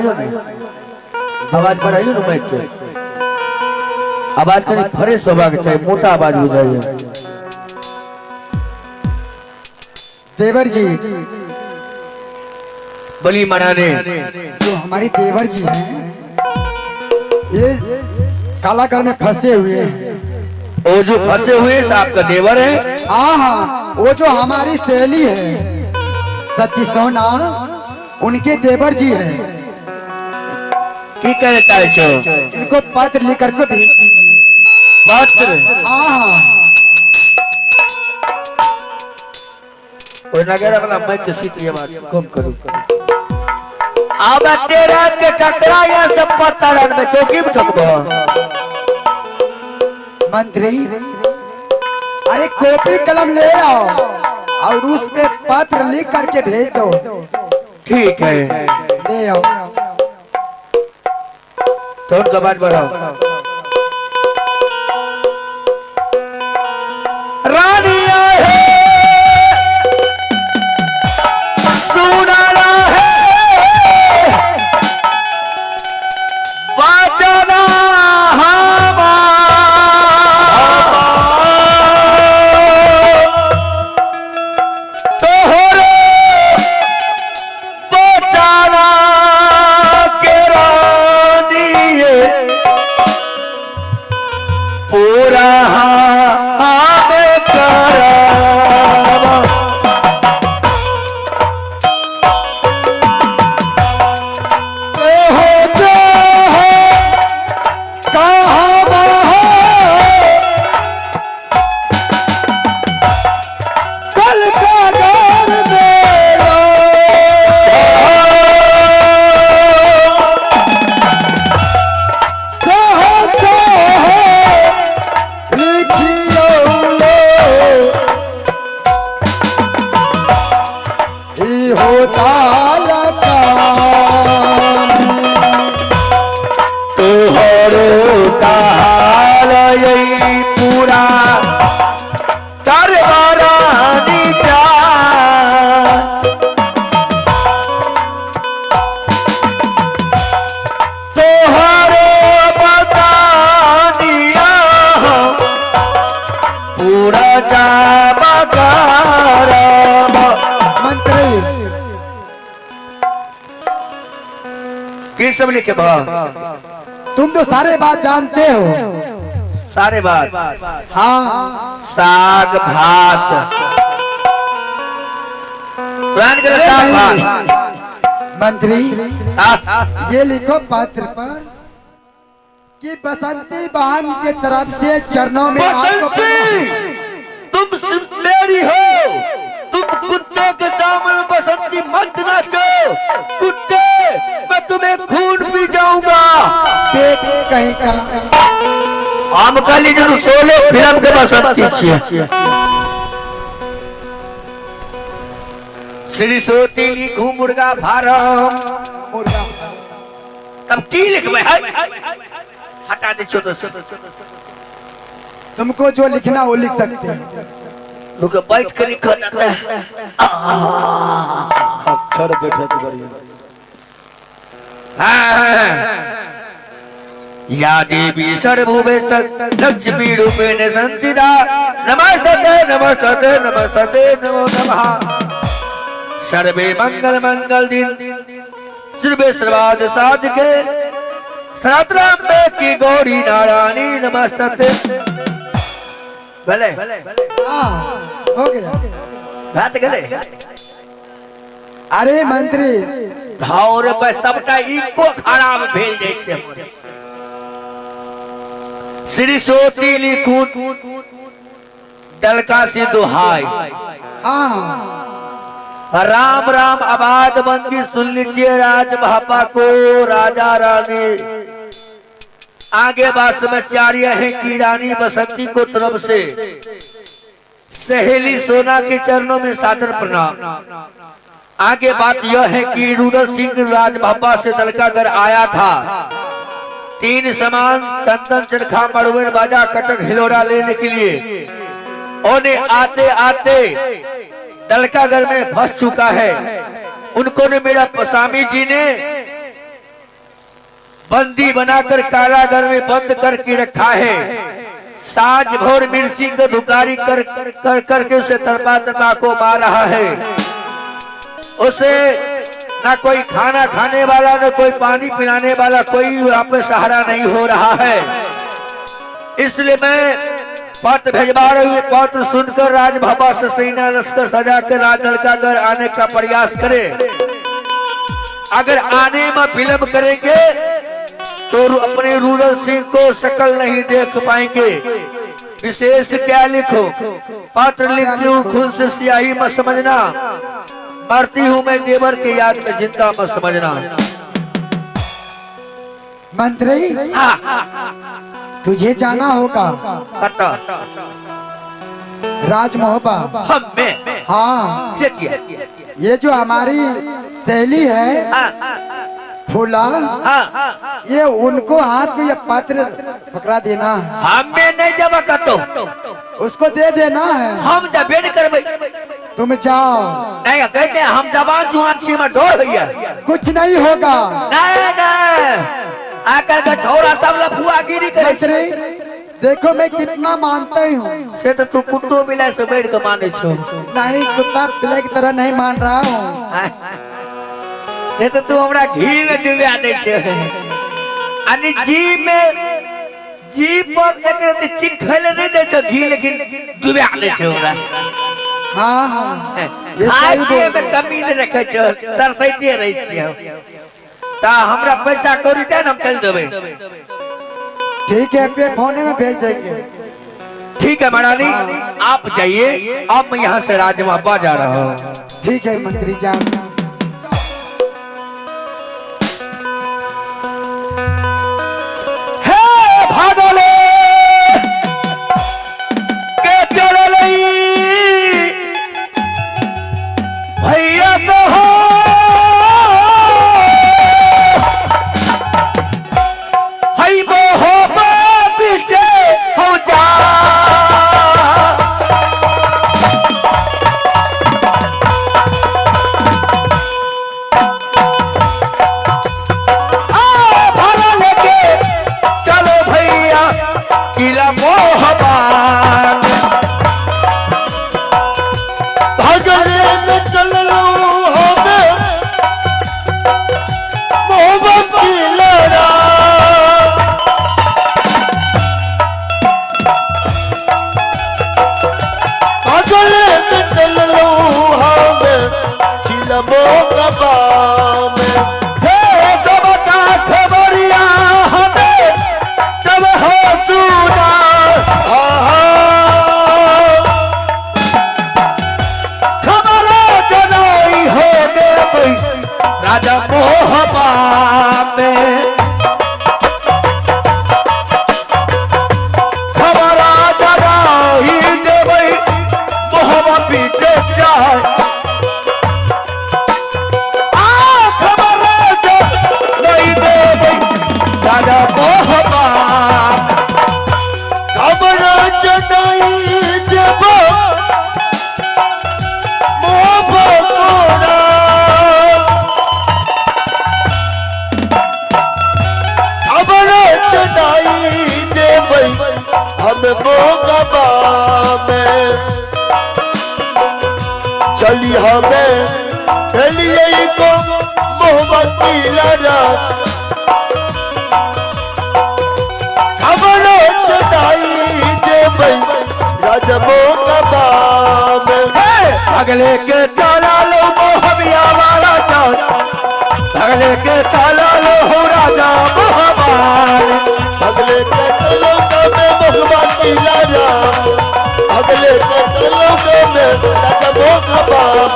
बढ़ाइयो ना, आवाज बढ़ाइयो ना माइक के। आवाज कहीं फ्रेश होगा के चाहिए, मोटा आवाज हो जाए। देवर जी बली मनाने जो हमारी देवर जी हैं, ये कालागर में फंसे हुए हैं। वो जो फंसे हुए आपका देवर है? हाँ हाँ, वो जो हमारी सहेली है सती सोना, उनके देवर जी हैं। की कहता है? इनको पत्र लिख करके भेज दीजिए। पत्र? हाँ हाँ, कोई नगर वाला मैं किसी की बात कम करूं। अब तेरा के टकरा या सब पता में चौकी में ठकबो। मंत्री अरे कॉपी कलम ले आओ और उस पे पत्र लिख करके भेज दो। ठीक है, ले आओ। तो उनका बात बढ़ाओ। रानी है सुनाना है वाचना सब लिखे बा। तुम तो सारे बात जानते हो। सारे बात? हाँ, साग भात साग भात। मंत्री ये लिखो पत्र पर कि बसंती बहन के तरफ से चरणों में बसंती, तुम सिर्फ मेरी हो। तुम कुत्ते के सामने बसंती मत नाचो। कुत्ते, मैं तुम्हें खून पी जाऊंगा। कहीं का हम कल जो सोले फिल्म के बसंती छिए। श्री सोती लिखू मुर्गा फार्म। तब की लिखबे? हटा दे तो तुमको जो लिखना वो लिख सकते हैं। रुक बैठ के लिखो। अक्षर बैठे तो बढ़िया। या देवी सर्वभूते लक्ष्मी रूपेण संस्थिता नमस्ते नमस्ते नमस्ते नमो नमः। सर्वे मंगल मंगल दिन सर्वे सर्वाद साधके सनातनाम्बे की गौरी नारायणी नमस्ते। भले हो गया बात करे। अरे मंत्री धावर पे सबटा इको खराब भेल जाय छै। श्री सोती लिखू दलका से दुहाई। राम राम आबाद मंदिर सुन लीजिए राज भापा को राजा रानी। आगे बात समस्या है कि रानी बसंती को तरफ से सहेली सोना के चरणों में सादर प्रणाम। आगे बात यह है कि रुद्र सिंह राज भापा से दलकागर आया था। 3 सामान चंदन चरखा मड़ुएर बाजा कटक हिलोरा लेने के लिए। उन्हें आते आते दलकागर में फंस चुका है। उनको ने मेरा स्वामी जी ने बंदी बनाकर कारागार में बंद करके रखा है। साज भोर मिर्ची को धुकारी कर करके उसे तरपा को मार रहा है। उसे ना कोई खाना खाने वाला ना कोई पानी पिलाने वाला कोई यहाँ पे सहारा नहीं हो रहा है। इसलिए मैं पत्र भेजवा रही हूँ। पत्र सुनकर राजभवन से सेना लश्कर सजा कर राजनलकागढ़ आने का प्रयास करे। अगर आने में विलंब करेंगे तो अपने रूरल सिंह को शकल नहीं देख पाएंगे। विशेष क्या लिखो, पत्र लिखती हूँ खून से स्याही मत समझना, मरती हूँ मैं देवर के याद में जिंदा मत समझना। मंत्री तुझे जाना होगा राजमहोबा। हमें हाँ से किया ये जो हमारी सहेली है फूला, ये उनको हाथ में ये पत्र पकड़ा देना। हमें नहीं जब कतो उसको दे देना है। हम जब भेंट करबे तुम जाओ। नहीं कहते हम जवान जुआन से में डोर भैया कुछ नहीं होगा। नहीं नहीं आकर का छोरा सब लफुआगिरी करे। मंत्री देखो मैं कितना मानता हूँ। से तो तू कुत्तो बिलाई से बैठ के माने छो। नहीं कुत्ता बिलाई की तरह नहीं मान रहा हूँ। से तो तू हमरा घी में डुबा दे छे। अनि जी पर एक चिक खैले नहीं दे छो घी, लेकिन डुबा दे छे हमरा। हाँ हाँ ये आज सही बोल। में कमी नहीं रखे छो, तरसैते रही छियो। ता हमरा पैसा कौड़ी दे हम चल देबे। ठीक है पे फोने में भेज देंगे। ठीक है महारानी आप जाइए, अब मैं यहाँ से राजमहल जा रहा हूँ। ठीक है मंत्री जाओ। चली हमें चलिए को मोहब्बती लड़ा खबरों चढ़ाई दे भाई राजमो कबाब अगले के चला लो मोहबिया वाला चल, अगले के चला लो हो राजा मोहबार, अगले के चलो में मोहब्बती लड़ा, अगले के चलो में राजमो कबाब